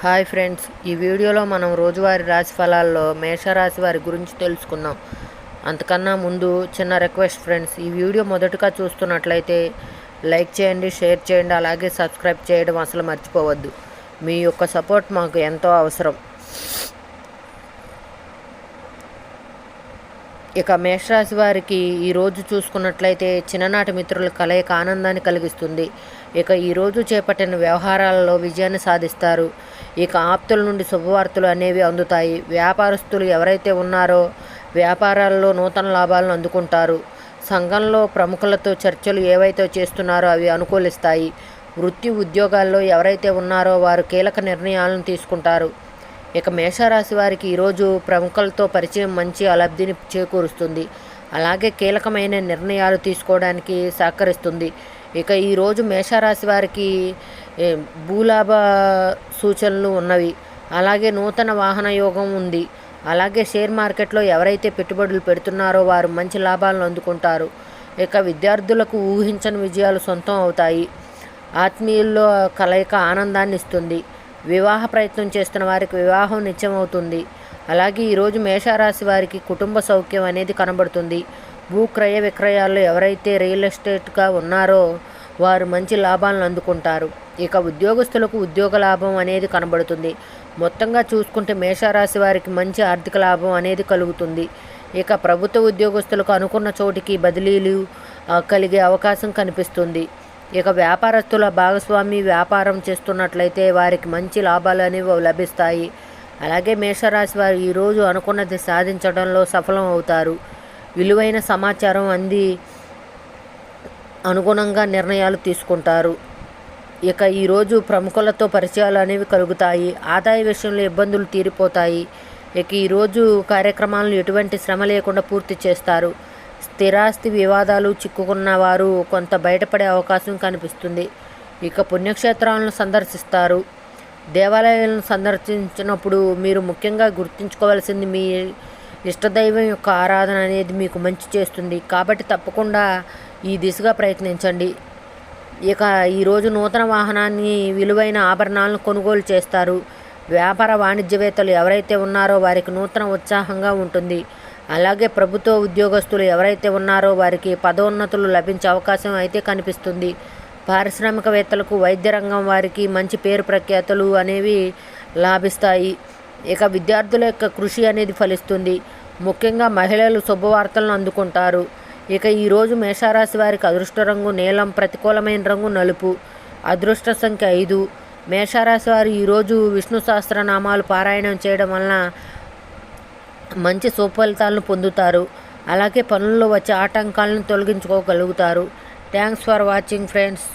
Hi friends, ఈ వీడియోలో మనం రోజువారీ రాశి ఫలాల్లో మేషరాశి వారి గురించి తెలుసుకుందాం. అంతకన్నా ముందు చిన్న రిక్వెస్ట్ ఫ్రెండ్స్, ఈ వీడియో మొదటగా చూస్తున్నట్లయితే లైక్ చేయండి, షేర్ చేయండి, అలాగే సబ్స్క్రైబ్ చేయడం అసలు మర్చిపోవద్దు. మీ యొక్క సపోర్ట్ మాకు ఎంతో అవసరం. ఇక మేషరాశి వారికి ఈరోజు చూసుకున్నట్లయితే చిన్ననాటి మిత్రుల కలయిక ఆనందాన్ని కలిగిస్తుంది. ఇక ఈరోజు చేపట్టిన వ్యవహారాలలో విజయాన్ని సాధిస్తారు. ఇక ఆప్తుల నుండి శుభవార్తలు అనేవి అందుతాయి. వ్యాపారస్తులు ఎవరైతే ఉన్నారో వ్యాపారాల్లో నూతన లాభాలను అందుకుంటారు. సంఘంలో ప్రముఖులతో చర్చలు ఏవైతే చేస్తున్నారో అవి అనుకూలిస్తాయి. వృత్తి ఉద్యోగాల్లో ఎవరైతే ఉన్నారో వారు కీలక నిర్ణయాలను తీసుకుంటారు. ఇక మేషరాశి వారికి ఈరోజు ప్రముఖులతో పరిచయం మంచి లబ్ధిని చేకూరుస్తుంది. అలాగే కీలకమైన నిర్ణయాలు తీసుకోవడానికి సహకరిస్తుంది. ఇక ఈరోజు మేషరాశి వారికి భూలాభ సూచనలు ఉన్నవి. అలాగే నూతన వాహన యోగం ఉంది. అలాగే షేర్ మార్కెట్లో ఎవరైతే పెట్టుబడులు పెడుతున్నారో వారు మంచి లాభాలను అందుకుంటారు. ఇక విద్యార్థులకు ఊహించని విజయాలు సొంతం అవుతాయి. ఆత్మీయుల్లో కలయిక ఆనందాన్ని ఇస్తుంది. వివాహ ప్రయత్నం చేస్తున్న వారికి వివాహం నిశ్చయమవుతుంది. అలాగే ఈరోజు మేషరాశి వారికి కుటుంబ సౌఖ్యం అనేది కనబడుతుంది. భూ క్రయ విక్రయాల్లో ఎవరైతే రియల్ ఎస్టేట్గా ఉన్నారో వారు మంచి లాభాలను అందుకుంటారు. ఇక ఉద్యోగస్తులకు ఉద్యోగ లాభం అనేది కనబడుతుంది. మొత్తంగా చూసుకుంటే మేషరాశి వారికి మంచి ఆర్థిక లాభం అనేది కలుగుతుంది. ఇక ప్రభుత్వ ఉద్యోగస్తులకు అనుకున్న చోటికి బదిలీలు కలిగే అవకాశం కనిపిస్తుంది. ఇక వ్యాపారస్తుల భాగస్వామి వ్యాపారం చేస్తున్నట్లయితే వారికి మంచి లాభాలు అనేవి లభిస్తాయి. అలాగే మేషరాశి వారు ఈరోజు అనుకున్నది సాధించడంలో సఫలం అవుతారు. విలువైన సమాచారం అంది అనుగుణంగా నిర్ణయాలు తీసుకుంటారు. ఇక ఈరోజు ప్రముఖులతో పరిచయాలు అనేవి కలుగుతాయి. ఆదాయ విషయంలో ఇబ్బందులు తీరిపోతాయి. ఇక ఈరోజు కార్యక్రమాలను ఎటువంటి శ్రమ లేకుండా పూర్తి చేస్తారు. స్థిరాస్తి వివాదాలు చిక్కుకున్న వారు కొంత బయటపడే అవకాశం కనిపిస్తుంది. ఇక పుణ్యక్షేత్రాలను సందర్శిస్తారు. దేవాలయాలను సందర్శించినప్పుడు మీరు ముఖ్యంగా గుర్తుంచుకోవాల్సింది మీ ఇష్టదైవం యొక్క ఆరాధన అనేది మీకు మంచి చేస్తుంది. కాబట్టి తప్పకుండా ఈ దిశగా ప్రయత్నించండి. ఇక ఈరోజు నూతన వాహనాన్ని విలువైన ఆభరణాలను కొనుగోలు చేస్తారు. వ్యాపార వాణిజ్యవేత్తలు ఎవరైతే ఉన్నారో వారికి నూతన ఉత్సాహంగా ఉంటుంది. అలాగే ప్రభుత్వ ఉద్యోగస్తులు ఎవరైతే ఉన్నారో వారికి పదోన్నతులు లభించే అవకాశం అయితే కనిపిస్తుంది. పారిశ్రామికవేత్తలకు వైద్య రంగం వారికి మంచి పేరు ప్రఖ్యాతులు అనేవి లాభిస్తాయి. ఇక విద్యార్థుల యొక్క కృషి అనేది ఫలిస్తుంది. ముఖ్యంగా మహిళలు శుభవార్తలను అందుకుంటారు. ఇక ఈరోజు మేషరాశి వారికి అదృష్ట రంగు నీలం, ప్రతికూలమైన రంగు నలుపు, అదృష్ట సంఖ్య 5. మేషరాశి వారు ఈరోజు విష్ణు సహస్రనామాలు పారాయణం చేయడం వలన మంచి సుఫలితాలను పొందుతారు. అలాగే పనుల్లో వచ్చే ఆటంకాలను తొలగించుకోగలుగుతారు. Thanks for watching friends.